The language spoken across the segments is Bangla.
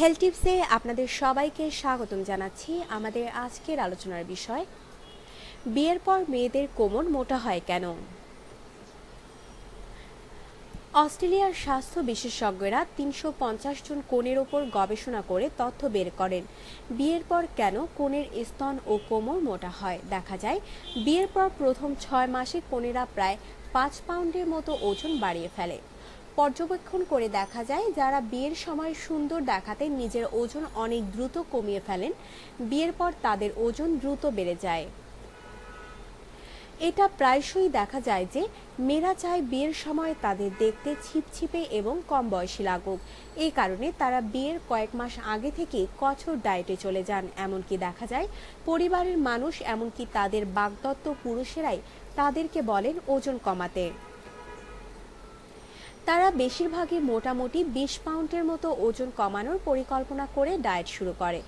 হেলথ টিপসে আপনাদের সবাইকে স্বাগতম জানাচ্ছি। আমাদের আজকের আলোচনার বিষয়, বিয়ের পর মেয়েদের কোমর মোটা হয় কেন। অস্ট্রেলিয়ার স্বাস্থ্য বিশেষজ্ঞরা ৩৫০ জন কনের ওপর গবেষণা করে তথ্য বের করেন বিয়ের পর কেন কনের স্তন ও কোমর মোটা হয়। দেখা যায়, বিয়ের পর প্রথম ৬ মাসে কনেরা প্রায় ৫ পাউন্ডের মতো ওজন বাড়িয়ে ফেলে। পর্যবেক্ষণ করে দেখা যায়, যারা বিয়ের সময় সুন্দর দেখাতে নিজের ওজন অনেক দ্রুত কমিয়ে ফেলেন, বিয়ের পর তাদের ওজন দ্রুত বেড়ে যায়। এটা প্রায়শই দেখা যায় যে মেয়েরা চায় বিয়ের সময় তাদের দেখতে ছিপছিপে এবং কম বয়সী লাগুক। এই কারণে তারা বিয়ের কয়েক মাস আগে থেকে কঠোর ডায়েটে চলে যান। এমনকি দেখা যায়, পরিবারের মানুষ এমনকি তাদের বাগদত্ত পুরুষেরাই তাদেরকে বলেন ওজন কমাতে। তারা বেশিরভাগই মোটামুটি ২০ পাউন্ডের মতো ওজন কমানোর পরিকল্পনা করে ডায়েট শুরু করে।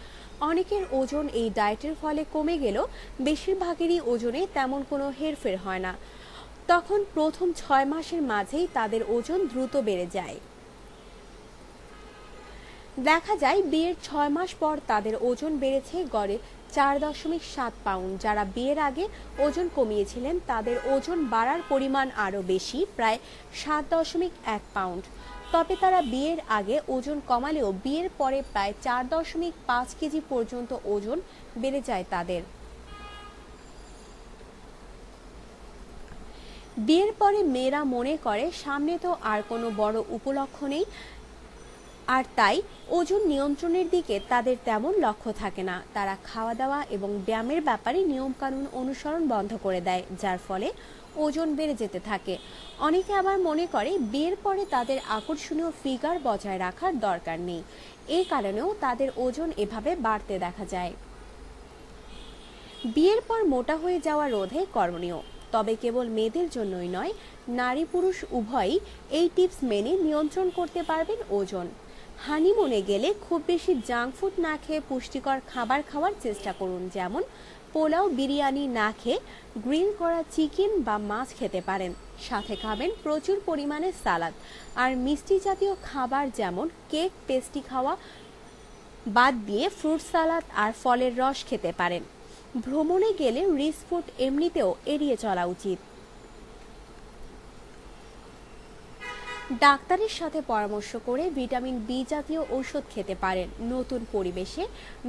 অনেকের ওজন এই ডায়েটের ফলে কমে গেলেও বেশিরভাগেরই ওজনে তেমন কোনো হেরফের হয় না। তখন প্রথম ৬ মাসের মাঝেই তাদের ওজন দ্রুত বেড়ে যায়। দেখা যায়, বিয়ের ৬ মাস পর তাদের ওজন বেড়েছে গড়ে ৪.৭ পাউন্ড। যারা বিয়ের আগে ওজন কমিয়েছিলেন তাদের ওজন বাড়ার পরিমাণ আরও বেশি, প্রায় ৭.১ পাউন্ড। তবে তারা বিয়ের আগে ওজন কমালেও বিয়ের পরে প্রায় ৪.৫ কেজি পর্যন্ত ওজন বেড়ে যায় তাদের। বিয়ের পরে মেয়েরা মনে করে সামনে তো আর কোনো বড় উপলক্ষ নেই, আর তাই ওজন নিয়ন্ত্রণের দিকে তাদের তেমন লক্ষ্য থাকে না। তারা খাওয়া দাওয়া এবং ব্যায়ামের ব্যাপারে নিয়মকানুন অনুসরণ বন্ধ করে দেয়, যার ফলে ওজন বেড়ে যেতে থাকে। অনেকে আবার মনে করে বিয়ের পরে তাদের আকর্ষণীয় ফিগার বজায় রাখার দরকার নেই, এই কারণেও তাদের ওজন এভাবে বাড়তে দেখা যায়। বিয়ের পর মোটা হয়ে যাওয়া রোধে করণীয়, তবে কেবল মেয়েদের জন্যই নয়, নারী পুরুষ উভয়ই এই টিপস মেনে নিয়ন্ত্রণ করতে পারবেন ওজন। হানিমুনে গেলে খুব বেশি জাঙ্ক ফুড না খেয়ে পুষ্টিকর খাবার খাওয়ার চেষ্টা করুন। যেমন পোলাও বিরিয়ানি না খেয়ে গ্রিল করা চিকেন বা মাছ খেতে পারেন। সাথে খাবেন প্রচুর পরিমাণে সালাদ আর মিষ্টি জাতীয় খাবার, যেমন কেক পেস্ট্রি খাওয়া বাদ দিয়ে ফ্রুট সালাদ আর ফলের রস খেতে পারেন। ভ্রমণে গেলে রিচ ফুড এমনিতেও এড়িয়ে চলা উচিত। ডাক্তারের সাথে পরামর্শ করে ভিটামিন বি জাতীয় ঔষধ খেতে পারেন। নতুন পরিবেশে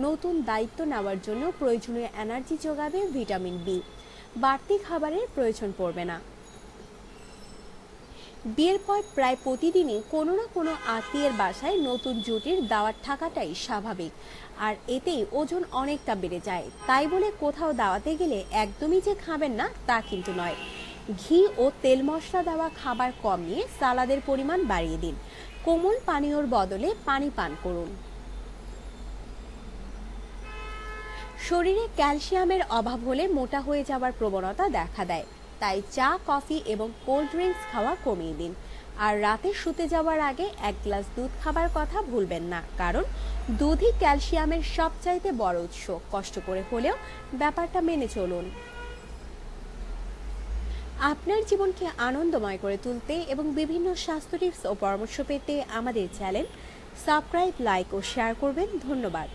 নতুন দায়িত্ব নেওয়ার জন্য প্রয়োজনীয় এনার্জি যোগাবে ভিটামিন বি। বাড়তি খাবারের প্রয়োজন পড়বে না। বিয়ের পর প্রায় প্রতিদিনই কোনো না কোনো আত্মীয়ের বাসায় নতুন জুটির দাওয়াত থাকাটাই স্বাভাবিক, আর এতেই ওজন অনেকটা বেড়ে যায়। তাই বলে কোথাও দাওয়াতে গেলে একদমই যে খাবেন না তা কিন্তু নয়। ঘি ও তেল মশলা দেওয়া খাবার কমিয়ে সালাদের পরিমাণ বাড়িয়ে দিন। কোমল পানীয়র বদলে পানি পান করুন। শরীরে ক্যালসিয়ামের অভাব হলে মোটা হয়ে যাওয়ার প্রবণতা দেখা দেয়, তাই চা কফি এবং কোল্ড ড্রিঙ্কস খাওয়া কমিয়ে দিন। আর রাতে শুতে যাওয়ার আগে ১ গ্লাস দুধ খাবার কথা ভুলবেন না, কারণ দুধই ক্যালসিয়ামের সবচাইতে বড় উৎস। কষ্ট করে হলেও ব্যাপারটা মেনে চলুন। আপনার জীবনকে আনন্দময় করে তুলতে এবং বিভিন্ন স্বাস্থ্য টিপস ও পরামর্শ পেতে আমাদের চ্যানেল সাবস্ক্রাইব, লাইক ও শেয়ার করবেন। ধন্যবাদ।